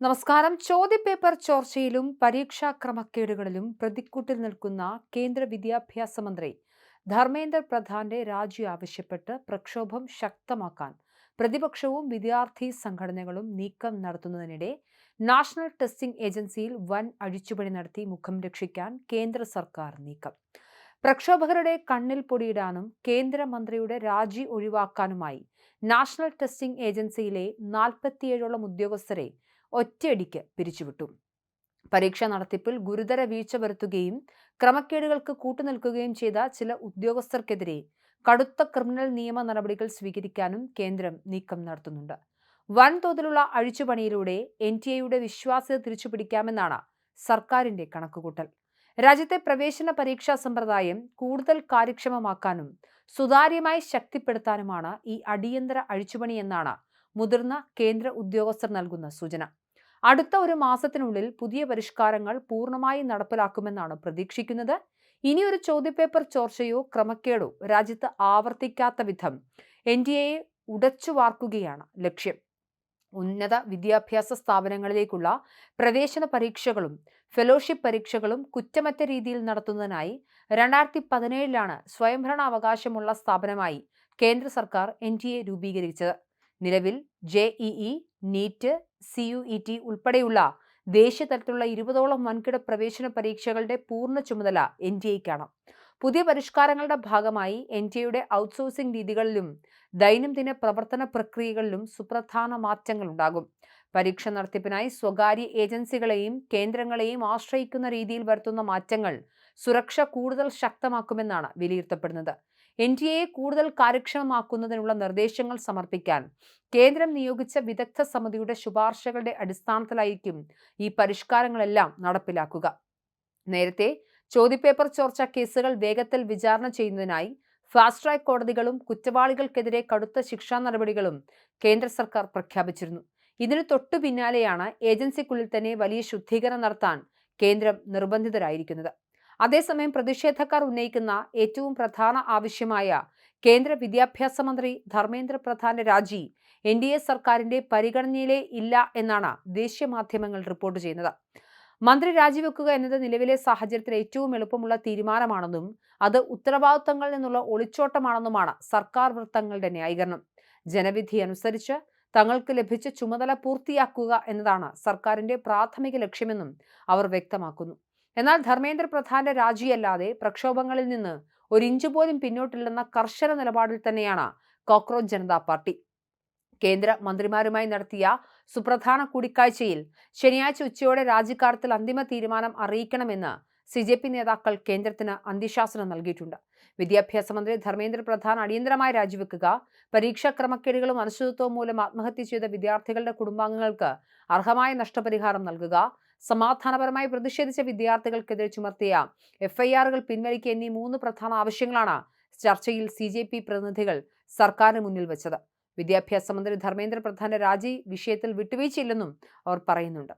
നമസ്കാരം. ചോദ്യപേപ്പർ ചോർച്ചയിലും പരീക്ഷാ ക്രമക്കേടുകളിലും പ്രതിക്കൂട്ടിൽ നിൽക്കുന്ന കേന്ദ്ര വിദ്യാഭ്യാസ മന്ത്രി ധർമ്മേന്ദ്ര പ്രധാന്റെ രാജി ആവശ്യപ്പെട്ട് പ്രക്ഷോഭം ശക്തമാക്കാൻ പ്രതിപക്ഷവും വിദ്യാർത്ഥി സംഘടനകളും നീക്കം നടത്തുന്നതിനിടെ നാഷണൽ ടെസ്റ്റിംഗ് ഏജൻസിയിൽ വൻ അഴിച്ചുപണി നടത്തി മുഖം രക്ഷിക്കാൻ കേന്ദ്ര സർക്കാർ നീക്കം. പ്രക്ഷോഭകരുടെ കണ്ണിൽ പൊടിയിടാനും കേന്ദ്രമന്ത്രിയുടെ രാജി ഒഴിവാക്കാനുമായി നാഷണൽ ടെസ്റ്റിംഗ് ഏജൻസിയിലെ 47ഓളം ഉദ്യോഗസ്ഥരെ ഒറ്റയടിക്ക് പിരിച്ചുവിട്ടു. പരീക്ഷാ നടത്തിപ്പിൽ ഗുരുതര വീഴ്ച വരുത്തുകയും ക്രമക്കേടുകൾക്ക് കൂട്ടുനിൽക്കുകയും ചെയ്ത ചില ഉദ്യോഗസ്ഥർക്കെതിരെ കടുത്ത ക്രിമിനൽ നിയമ നടപടികൾ സ്വീകരിക്കാനും കേന്ദ്രം നീക്കം നടത്തുന്നുണ്ട്. വൻതോതിലുള്ള അഴിച്ചുപണിയിലൂടെ NTA വിശ്വാസ്യത തിരിച്ചുപിടിക്കാമെന്നാണ് സർക്കാരിന്റെ കണക്കുകൂട്ടൽ. രാജ്യത്തെ പ്രവേശന പരീക്ഷാ സമ്പ്രദായം കൂടുതൽ കാര്യക്ഷമമാക്കാനും സുതാര്യമായി ശക്തിപ്പെടുത്താനുമാണ് ഈ അടിയന്തര അഴിച്ചുപണി എന്നാണ് മുതിർന്ന കേന്ദ്ര ഉദ്യോഗസ്ഥർ നൽകുന്ന സൂചന. അടുത്ത ഒരു മാസത്തിനുള്ളിൽ പുതിയ പരിഷ്കാരങ്ങൾ പൂർണ്ണമായി നടപ്പിലാക്കുമെന്നാണ് പ്രതീക്ഷിക്കുന്നത്. ഇനിയൊരു ചോദ്യപേപ്പർ ചോർച്ചയോ ക്രമക്കേടോ രാജ്യത്ത് ആവർത്തിക്കാത്ത വിധം NTA ഉടച്ചു വാർക്കുകയാണ് ലക്ഷ്യം. ഉന്നത വിദ്യാഭ്യാസ സ്ഥാപനങ്ങളിലേക്കുള്ള പ്രവേശന പരീക്ഷകളും ഫെലോഷിപ്പ് പരീക്ഷകളും കുറ്റമറ്റ രീതിയിൽ നടത്തുന്നതിനായി 2017 സ്വയംഭരണാവകാശമുള്ള സ്ഥാപനമായി കേന്ദ്ര സർക്കാർ NTA രൂപീകരിച്ചത്. നിലവിൽ JEE, നീറ്റ്, CUET ഉൾപ്പെടെയുള്ള ദേശീയ തലത്തിലുള്ള 20ഓളം വൻകിട പ്രവേശന പരീക്ഷകളുടെ പൂർണ്ണ ചുമതല NTAയ്ക്കാണ്. പുതിയ പരിഷ്കാരങ്ങളുടെ ഭാഗമായി NTA ഔട്ട്സോഴ്സിംഗ് രീതികളിലും ദൈനംദിന പ്രവർത്തന പ്രക്രിയകളിലും സുപ്രധാന മാറ്റങ്ങൾ ഉണ്ടാകും. പരീക്ഷ നടത്തിപ്പിനായി സ്വകാര്യ ഏജൻസികളെയും കേന്ദ്രങ്ങളെയും ആശ്രയിക്കുന്ന രീതിയിൽ വരുത്തുന്ന മാറ്റങ്ങൾ സുരക്ഷ കൂടുതൽ ശക്തമാക്കുമെന്നാണ് വിലയിരുത്തപ്പെടുന്നത്. NTA കൂടുതൽ കാര്യക്ഷമമാക്കുന്നതിനുള്ള നിർദ്ദേശങ്ങൾ സമർപ്പിക്കാൻ കേന്ദ്രം നിയോഗിച്ച വിദഗ്ധ സമിതിയുടെ ശുപാർശകളുടെ അടിസ്ഥാനത്തിലായിരിക്കും ഈ പരിഷ്കാരങ്ങളെല്ലാം നടപ്പിലാക്കുക. നേരത്തെ ചോദ്യപേപ്പർ ചോർച്ച കേസുകൾ വേഗത്തിൽ വിചാരണ ചെയ്യുന്നതിനായി ഫാസ്റ്റ് ട്രാക്ക് കോടതികളും കുറ്റവാളികൾക്കെതിരെ കടുത്ത ശിക്ഷാ നടപടികളും കേന്ദ്ര സർക്കാർ പ്രഖ്യാപിച്ചിരുന്നു. ഇതിന് തൊട്ടു പിന്നാലെയാണ് ഏജൻസിക്കുള്ളിൽ തന്നെ വലിയ ശുദ്ധീകരണം നടത്താൻ കേന്ദ്രം നിർബന്ധിതരായിരിക്കുന്നത്. അതേസമയം പ്രതിഷേധക്കാർ ഉന്നയിക്കുന്ന ഏറ്റവും പ്രധാന ആവശ്യമായ കേന്ദ്ര വിദ്യാഭ്യാസ മന്ത്രി ധർമ്മേന്ദ്ര പ്രധാന്റെ രാജി NDA സർക്കാരിന്റെ പരിഗണനയിലേ ഇല്ല എന്നാണ് ദേശീയ മാധ്യമങ്ങൾ റിപ്പോർട്ട് ചെയ്യുന്നത്. മന്ത്രി രാജിവെക്കുക എന്നത് നിലവിലെ സാഹചര്യത്തിൽ ഏറ്റവും എളുപ്പമുള്ള തീരുമാനമാണെന്നും അത് ഉത്തരവാദിത്തങ്ങളിൽ നിന്നുള്ള ഒളിച്ചോട്ടമാണെന്നുമാണ് സർക്കാർ വൃത്തങ്ങളുടെ ന്യായീകരണം. ജനവിധി അനുസരിച്ച് തങ്ങൾക്ക് ലഭിച്ച ചുമതല പൂർത്തിയാക്കുക എന്നതാണ് സർക്കാരിന്റെ പ്രാഥമിക ലക്ഷ്യമെന്നും അവർ വ്യക്തമാക്കുന്നു. എന്നാൽ ധർമ്മേന്ദ്ര പ്രധാന്റെ രാജിയല്ലാതെ പ്രക്ഷോഭങ്ങളിൽ നിന്ന് ഒരിഞ്ച് പോലും പിന്നോട്ടില്ലെന്ന കർശന നിലപാടിൽ തന്നെയാണ് കോക്രോച്ച് ജനതാ പാർട്ടി. കേന്ദ്ര മന്ത്രിമാരുമായി നടത്തിയ സുപ്രധാന കൂടിക്കാഴ്ചയിൽ ശനിയാഴ്ച ഉച്ചയോടെ രാജിക്കാര്യത്തിൽ അന്തിമ തീരുമാനം അറിയിക്കണമെന്ന് CJP നേതാക്കൾ കേന്ദ്രത്തിന് അന്ത്യശാസനം നൽകിയിട്ടുണ്ട്. വിദ്യാഭ്യാസ മന്ത്രി ധർമ്മേന്ദ്ര പ്രധാൻ അടിയന്തരമായി രാജിവെക്കുക, പരീക്ഷാ ക്രമക്കേടുകളും അനിശ്ചിതത്വവും മൂലം ആത്മഹത്യ ചെയ്ത വിദ്യാർത്ഥികളുടെ കുടുംബാംഗങ്ങൾക്ക് അർഹമായ നഷ്ടപരിഹാരം നൽകുക, സമാധാനപരമായി പ്രതിഷേധിച്ച വിദ്യാർത്ഥികൾക്കെതിരെ ചുമത്തിയ FIRകൾ പിൻവലിക്കുക എന്നീ 3 പ്രധാന ആവശ്യങ്ങളാണ് ചർച്ചയിൽ CJP പ്രതിനിധികൾ സർക്കാരിന് മുന്നിൽ വെച്ചത്. വിദ്യാഭ്യാസ മന്ത്രി ധർമ്മേന്ദ്ര പ്രധാന്റെ രാജി വിഷയത്തിൽ വിട്ടുവീഴ്ചയില്ലെന്നും അവർ പറയുന്നുണ്ട്.